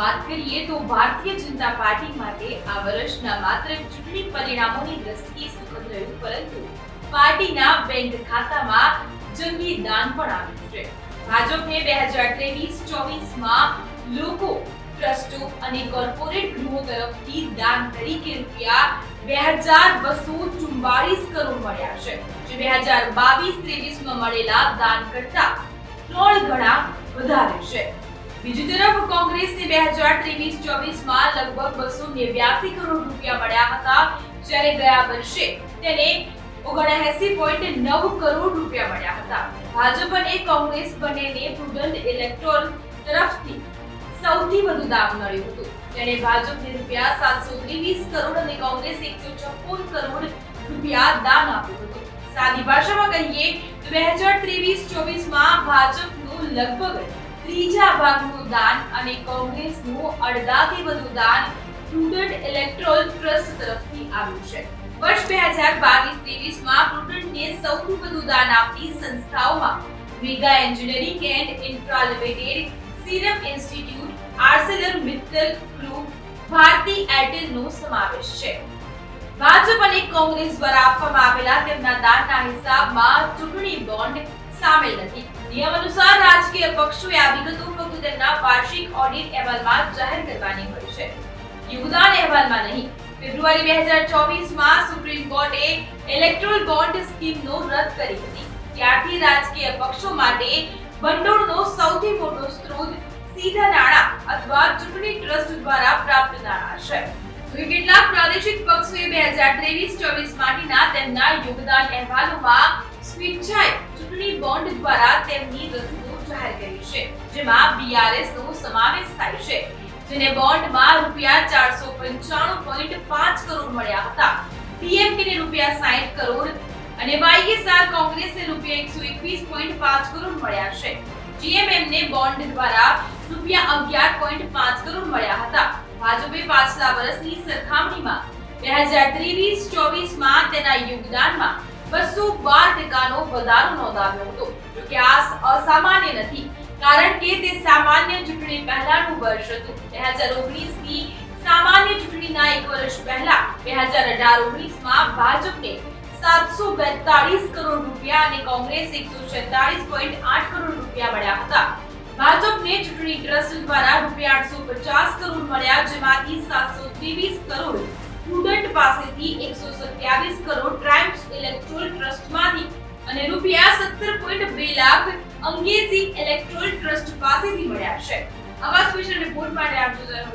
વાત કરીએ તો ભારતીય જનતા પાર્ટી માટે આ વર્ષના માત્ર ચૂંટણી પરિણામોની દ્રષ્ટિએ સુખદ રહ્યું, પરંતુ પાર્ટીના બેંક ખાતામાં જંગી દાન પણ આવ્યું છે. ભાજપને 2023-24 લોકો, ટ્રસ્ટો અને કોર્પોરેટ ગૃહો તરફથી દાન તરીકે ₹2244 કરોડ મળ્યા છે, જે 2022-23 મળેલા દાન કરતા 3 ગણા વધારે છે. બીજી તરફ કોંગ્રેસને 2023-24 લગભગ 289 કરોડ રૂપિયા મળ્યા હતા, જ્યારે ગયા વર્ષે તેને 79.9 કરોડ રૂપિયા મળ્યા હતા. ભાજપ અને કોંગ્રેસ બંનેને પ્રુડન્ટ ઇલેક્ટોરલ તરફથી સૌથી વધુ દાન મળ્યું હતું. તેણે ભાજપને ₹723 કરોડ અને કોંગ્રેસ 156 કરોડ રૂપિયા દાન આપ્યું હતું. સાદી ભાષામાં કહીએ તો 2023-24 ભાજપનું લગભગ ત્રીજા ભાગનું દાન અને કોંગ્રેસનું અડધાથી વધુ દાન પ્રુડન્ટ ઇલેક્ટોરલ ટ્રસ્ટ તરફથી આવ્યું છે. વર્ષ 2022-23 પ્રુડન્ટને સૌથી વધુ દાન આપતી સંસ્થાઓમાં Megha engineering and infra limited, serum institute, ArcelorMittal group, Bharti એરટેલનો સમાવેશ છે. ભાજપ અને કોંગ્રેસ દ્વારા આપવામાં આવેલા તેમના દાનના હિસાબમાં ચૂંટણી બોન્ડ સામેલ નથી. નિયમ અનુસાર રાજકીય પક્ષોએ આ વિગતો ફક્ત તેમના વાર્ષિક ઓડિટ અહેવાલમાં જાહેર કરવાની હોય છે, યોગદાન અહેવાલમાં નહીં. ફેબ્રુઆરી 2024 સુપ્રીમ કોર્ટે ઇલેક્ટોરલ બોન્ડ સ્કીમનો રદ કરી હતી. ત્યારથી રાજકીય પક્ષો માટે ભંડોળનો સૌથી મોટો સ્ત્રોત સીધા નાણાં અથવા ચૂંટણી ટ્રસ્ટ દ્વારા પ્રાપ્ત નાણાં છે. કેટલાક પ્રાદેશિક પક્ષોએ 2023-24 માટેના તેમના યોગદાન અહેવાલોમાં સ્વેચ્છાએ ચૂંટણી બોન્ડ દ્વારા તેમની રસીદો જાહેર કરી છે, જેમાં BRS નો સમાવેશ થાય છે, જેને બોન્ડમાં ₹495.5 કરોડ મળ્યા હતા. DMK ને ₹60 કરોડ અને YSR કોંગ્રેસને ₹121.5 કરોડ મળ્યા છે. GMM ને બોન્ડ દ્વારા ₹11.5 કરોડ મળ્યા હતા. ભાજપે પાછલા વર્ષની સરખામણીમાં 2023-24 તેના યોગદાનમાં 212% વધારો નોંધાવ્યો હતો. જોકે આ અસામાન્ય નથી, કારણ કે તે સામાન્ય ચૂંટણી પહેલાનું વર્ષ હતું. 2019ની સામાન્ય ચૂંટણીના એક વર્ષ પહેલા 2018-19 ભાજપને 742 કરોડ રૂપિયા અને કોંગ્રેસ 146.8 કરોડ રૂપિયા મળ્યા હતા. ભાજપને ચૂંટણી ટ્રસ્ટ દ્વારા ₹850 કરોડ મળ્યા, જેમાંથી 723 કરોડ પ્રુડન્ટ પાસેથી, 127 કરોડ ટ્રાયમ્ફ ઇલેક્ટોરલ ટ્રસ્ટમાંથી અને ₹17.2 લાખ અંગેજી ઇલેક્ટોરલ ટ્રસ્ટ પાસેથી મળ્યા છે. આવા સ્પેશિયલ રિપોર્ટ માટે આપ જોતા રહો.